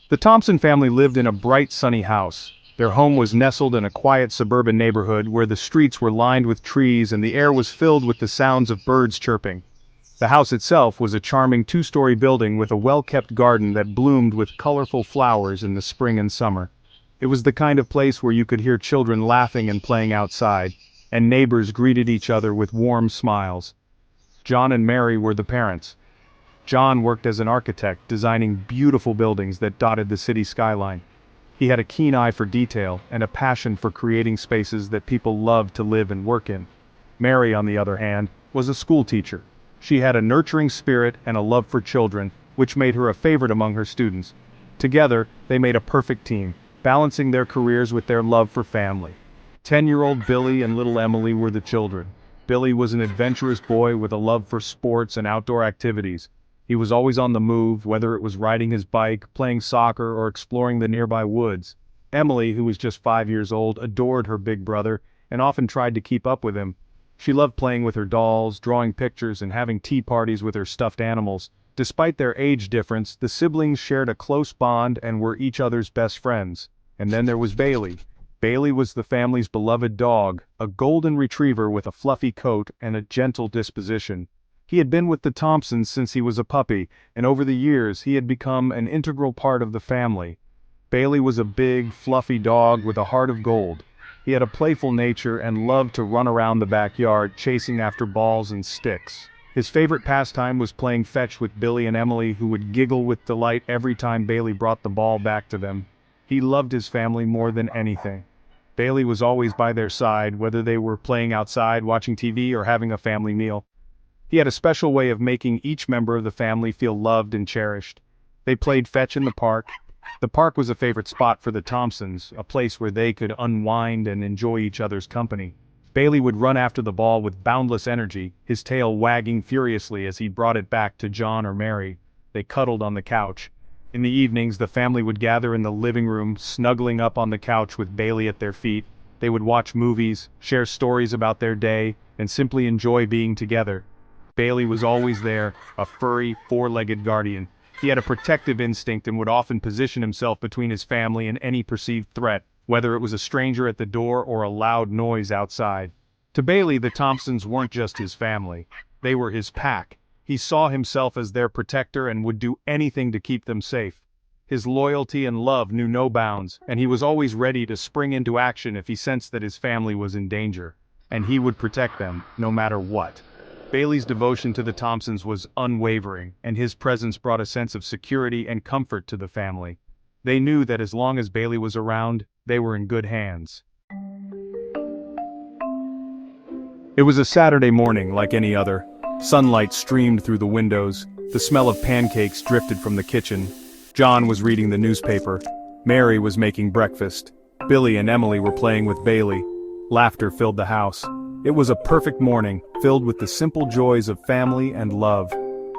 The Thompson family lived in a bright, sunny house. Their home was nestled in a quiet suburban neighborhood where the streets were lined with trees and the air was filled with the sounds of birds chirping. The house itself was a charming two-story building with a well-kept garden that bloomed with colorful flowers in the spring and summer. It was the kind of place where you could hear children laughing and playing outside, and neighbors greeted each other with warm smiles. John and Mary were the parents. John worked as an architect, designing beautiful buildings that dotted the city skyline. He had a keen eye for detail and a passion for creating spaces that people loved to live and work in. Mary, on the other hand, was a school teacher. She had a nurturing spirit and a love for children, which made her a favorite among her students. Together, they made a perfect team, balancing their careers with their love for family. 10-year-old Billy and little Emily were the children. Billy was an adventurous boy with a love for sports and outdoor activities. He was always on the move, whether it was riding his bike, playing soccer, or exploring the nearby woods. Emily, who was just 5 years old, adored her big brother and often tried to keep up with him. She loved playing with her dolls, drawing pictures, and having tea parties with her stuffed animals. Despite their age difference, the siblings shared a close bond and were each other's best friends. And then there was Bailey. Bailey was the family's beloved dog, a golden retriever with a fluffy coat and a gentle disposition. He had been with the Thompsons since he was a puppy, and over the years he had become an integral part of the family. Bailey was a big, fluffy dog with a heart of gold. He had a playful nature and loved to run around the backyard, chasing after balls and sticks. His favorite pastime was playing fetch with Billy and Emily, who would giggle with delight every time Bailey brought the ball back to them. He loved his family more than anything. Bailey was always by their side, whether they were playing outside, watching TV, or having a family meal. He had a special way of making each member of the family feel loved and cherished. They played fetch in the park. The park was a favorite spot for the Thompsons, a place where they could unwind and enjoy each other's company. Bailey would run after the ball with boundless energy, his tail wagging furiously as he brought it back to John or Mary. They cuddled on the couch. In the evenings, the family would gather in the living room, snuggling up on the couch with Bailey at their feet. They would watch movies, share stories about their day, and simply enjoy being together. Bailey was always there, a furry, four-legged guardian. He had a protective instinct and would often position himself between his family and any perceived threat, whether it was a stranger at the door or a loud noise outside. To Bailey, the Thompsons weren't just his family. They were his pack. He saw himself as their protector and would do anything to keep them safe. His loyalty and love knew no bounds, and he was always ready to spring into action if he sensed that his family was in danger. And he would protect them, no matter what. Bailey's devotion to the Thompsons was unwavering, and his presence brought a sense of security and comfort to the family. They knew that as long as Bailey was around, they were in good hands. It was a Saturday morning like any other. Sunlight streamed through the windows. The smell of pancakes drifted from the kitchen. John was reading the newspaper. Mary was making breakfast. Billy and Emily were playing with Bailey. Laughter filled the house. It was a perfect morning, filled with the simple joys of family and love.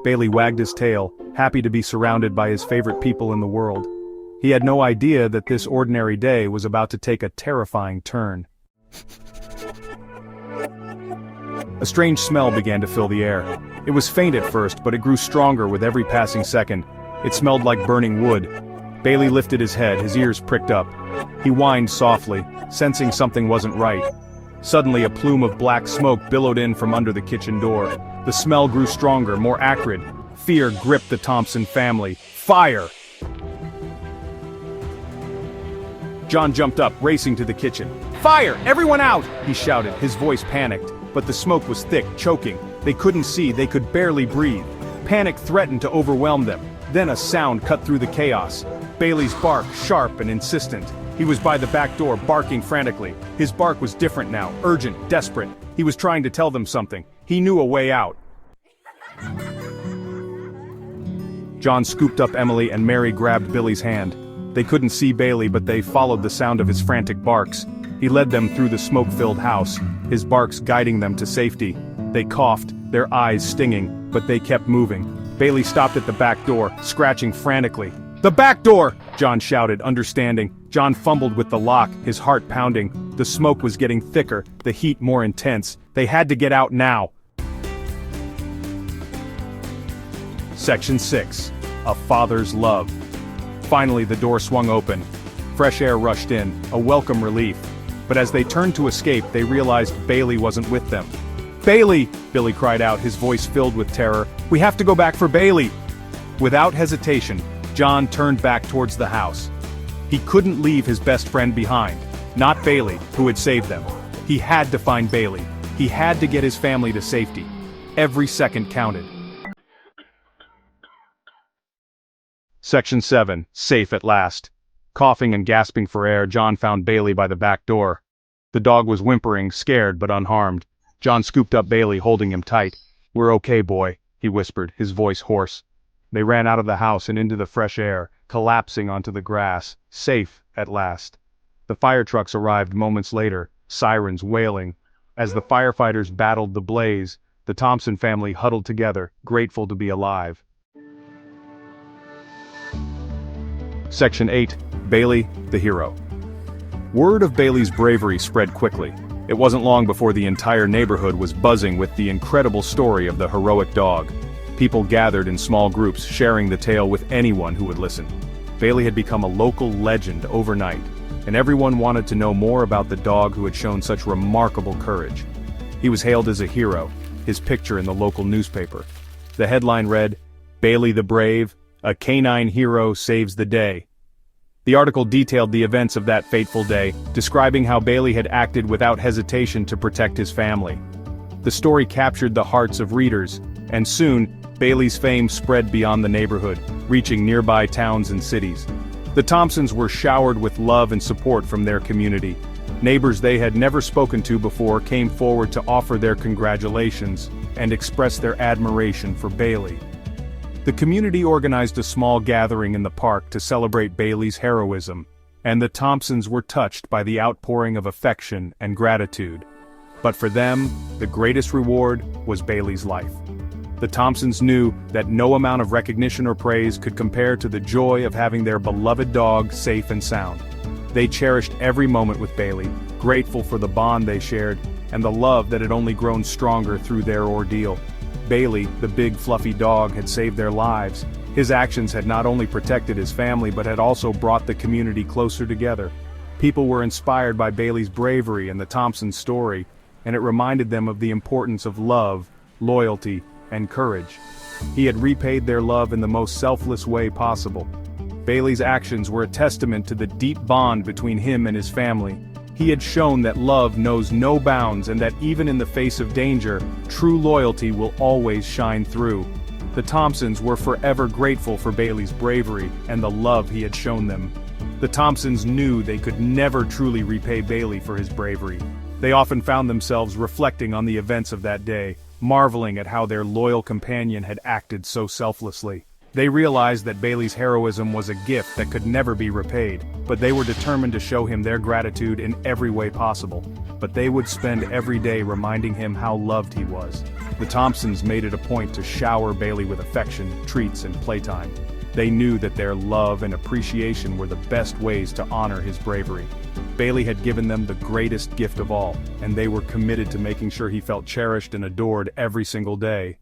Bailey wagged his tail, happy to be surrounded by his favorite people in the world. He had no idea that this ordinary day was about to take a terrifying turn. A strange smell began to fill the air. It was faint at first, but it grew stronger with every passing second. It smelled like burning wood. Bailey lifted his head, his ears pricked up. He whined softly, sensing something wasn't right. Suddenly, a plume of black smoke billowed in from under the kitchen door. The smell grew stronger, more acrid. Fear gripped the Thompson family. Fire! John jumped up, racing to the kitchen. "Fire! Everyone out!" he shouted, his voice panicked. But the smoke was thick, choking. They couldn't see, they could barely breathe. Panic threatened to overwhelm them. Then a sound cut through the chaos. Bailey's bark, sharp and insistent. He was by the back door, barking frantically. His bark was different now, urgent, desperate. He was trying to tell them something. He knew a way out. John scooped up Emily and Mary grabbed Billy's hand. They couldn't see Bailey, but they followed the sound of his frantic barks. He led them through the smoke-filled house, his barks guiding them to safety. They coughed, their eyes stinging, but they kept moving. Bailey stopped at the back door, scratching frantically. "The back door!" John shouted, understanding. John fumbled with the lock, his heart pounding. The smoke was getting thicker, the heat more intense. They had to get out now. Section 6. A Father's Love. Finally, the door swung open. Fresh air rushed in, a welcome relief. But as they turned to escape, they realized Bailey wasn't with them. "Bailey!" Billy cried out, his voice filled with terror. "We have to go back for Bailey!" Without hesitation, John turned back towards the house. He couldn't leave his best friend behind. Not Bailey, who had saved them. He had to find Bailey. He had to get his family to safety. Every second counted. Section 7. Safe at last. Coughing and gasping for air, John found Bailey by the back door. The dog was whimpering, scared but unharmed. John scooped up Bailey, holding him tight. "We're okay, boy," he whispered, his voice hoarse. They ran out of the house and into the fresh air, collapsing onto the grass, safe at last. The fire trucks arrived moments later, sirens wailing. As the firefighters battled the blaze, the Thompson family huddled together, grateful to be alive. Section 8. Bailey, the hero. Word of Bailey's bravery spread quickly. It wasn't long before the entire neighborhood was buzzing with the incredible story of the heroic dog. People gathered in small groups, sharing the tale with anyone who would listen. Bailey had become a local legend overnight, and everyone wanted to know more about the dog who had shown such remarkable courage. He was hailed as a hero, his picture in the local newspaper. The headline read, "Bailey the Brave, a canine hero saves the day." The article detailed the events of that fateful day, describing how Bailey had acted without hesitation to protect his family. The story captured the hearts of readers, and soon, Bailey's fame spread beyond the neighborhood, reaching nearby towns and cities. The Thompsons were showered with love and support from their community. Neighbors they had never spoken to before came forward to offer their congratulations and express their admiration for Bailey. The community organized a small gathering in the park to celebrate Bailey's heroism, and the Thompsons were touched by the outpouring of affection and gratitude. But for them, the greatest reward was Bailey's life. The Thompsons knew that no amount of recognition or praise could compare to the joy of having their beloved dog safe and sound. They cherished every moment with Bailey, grateful for the bond they shared, and the love that had only grown stronger through their ordeal. Bailey, the big fluffy dog, had saved their lives. His actions had not only protected his family but had also brought the community closer together. People were inspired by Bailey's bravery and the Thompson story, and it reminded them of the importance of love, loyalty, and courage. He had repaid their love in the most selfless way possible. Bailey's actions were a testament to the deep bond between him and his family. He had shown that love knows no bounds and that even in the face of danger, true loyalty will always shine through. The Thompsons were forever grateful for Bailey's bravery and the love he had shown them. The Thompsons knew they could never truly repay Bailey for his bravery. They often found themselves reflecting on the events of that day, marveling at how their loyal companion had acted so selflessly. They realized that Bailey's heroism was a gift that could never be repaid, but they were determined to show him their gratitude in every way possible. But they would spend every day reminding him how loved he was. The Thompsons made it a point to shower Bailey with affection, treats, and playtime. They knew that their love and appreciation were the best ways to honor his bravery. Bailey had given them the greatest gift of all, and they were committed to making sure he felt cherished and adored every single day.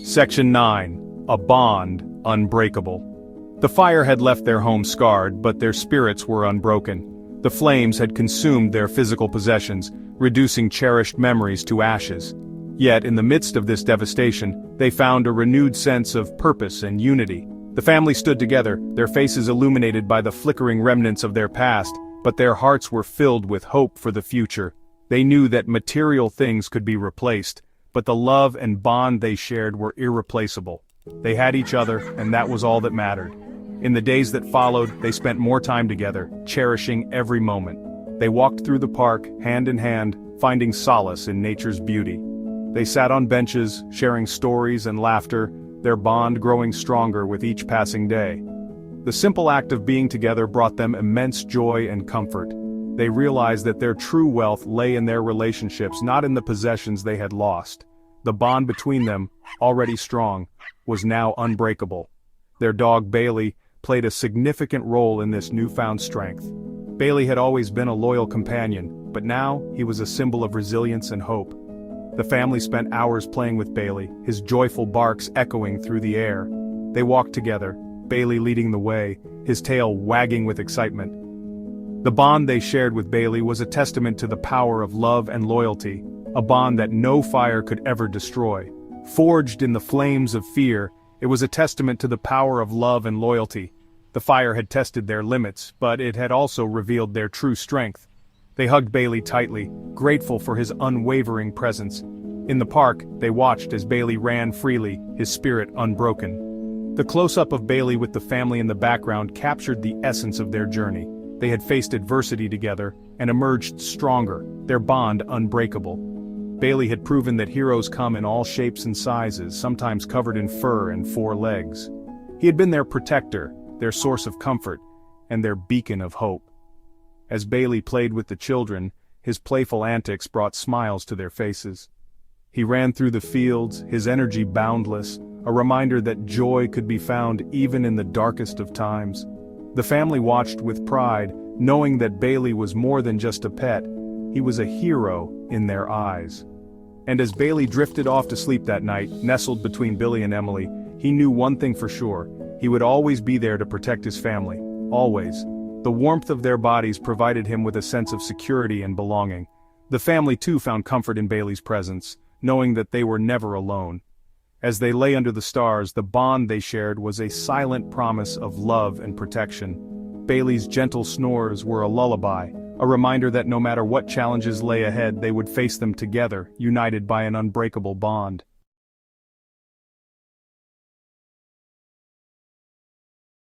Section 9. A Bond Unbreakable. The fire had left their home scarred, but their spirits were unbroken. The flames had consumed their physical possessions, reducing cherished memories to ashes. Yet, in the midst of this devastation, they found a renewed sense of purpose and unity. The family stood together, their faces illuminated by the flickering remnants of their past, but their hearts were filled with hope for the future. They knew that material things could be replaced, but the love and bond they shared were irreplaceable. They had each other, and that was all that mattered. In the days that followed, they spent more time together, cherishing every moment. They walked through the park, hand in hand, finding solace in nature's beauty. They sat on benches, sharing stories and laughter, their bond growing stronger with each passing day. The simple act of being together brought them immense joy and comfort. They realized that their true wealth lay in their relationships, not in the possessions they had lost. The bond between them, already strong, was now unbreakable. Their dog Bailey played a significant role in this newfound strength. Bailey had always been a loyal companion, but now he was a symbol of resilience and hope. The family spent hours playing with Bailey, his joyful barks echoing through the air. They walked together, Bailey leading the way, his tail wagging with excitement. The bond they shared with Bailey was a testament to the power of love and loyalty, a bond that no fire could ever destroy. Forged in the flames of fear, it was a testament to the power of love and loyalty. The fire had tested their limits, but it had also revealed their true strength. They hugged Bailey tightly, grateful for his unwavering presence. In the park, they watched as Bailey ran freely, his spirit unbroken. The close-up of Bailey with the family in the background captured the essence of their journey. They had faced adversity together and emerged stronger, their bond unbreakable. Bailey had proven that heroes come in all shapes and sizes, sometimes covered in fur and 4 legs. He had been their protector, their source of comfort, and their beacon of hope. As Bailey played with the children, his playful antics brought smiles to their faces. He ran through the fields, his energy boundless, a reminder that joy could be found even in the darkest of times. The family watched with pride, knowing that Bailey was more than just a pet, he was a hero in their eyes. And as Bailey drifted off to sleep that night, nestled between Billy and Emily, he knew one thing for sure: he would always be there to protect his family, always. The warmth of their bodies provided him with a sense of security and belonging. The family too found comfort in Bailey's presence, knowing that they were never alone. As they lay under the stars, the bond they shared was a silent promise of love and protection. Bailey's gentle snores were a lullaby, a reminder that no matter what challenges lay ahead, they would face them together, united by an unbreakable bond.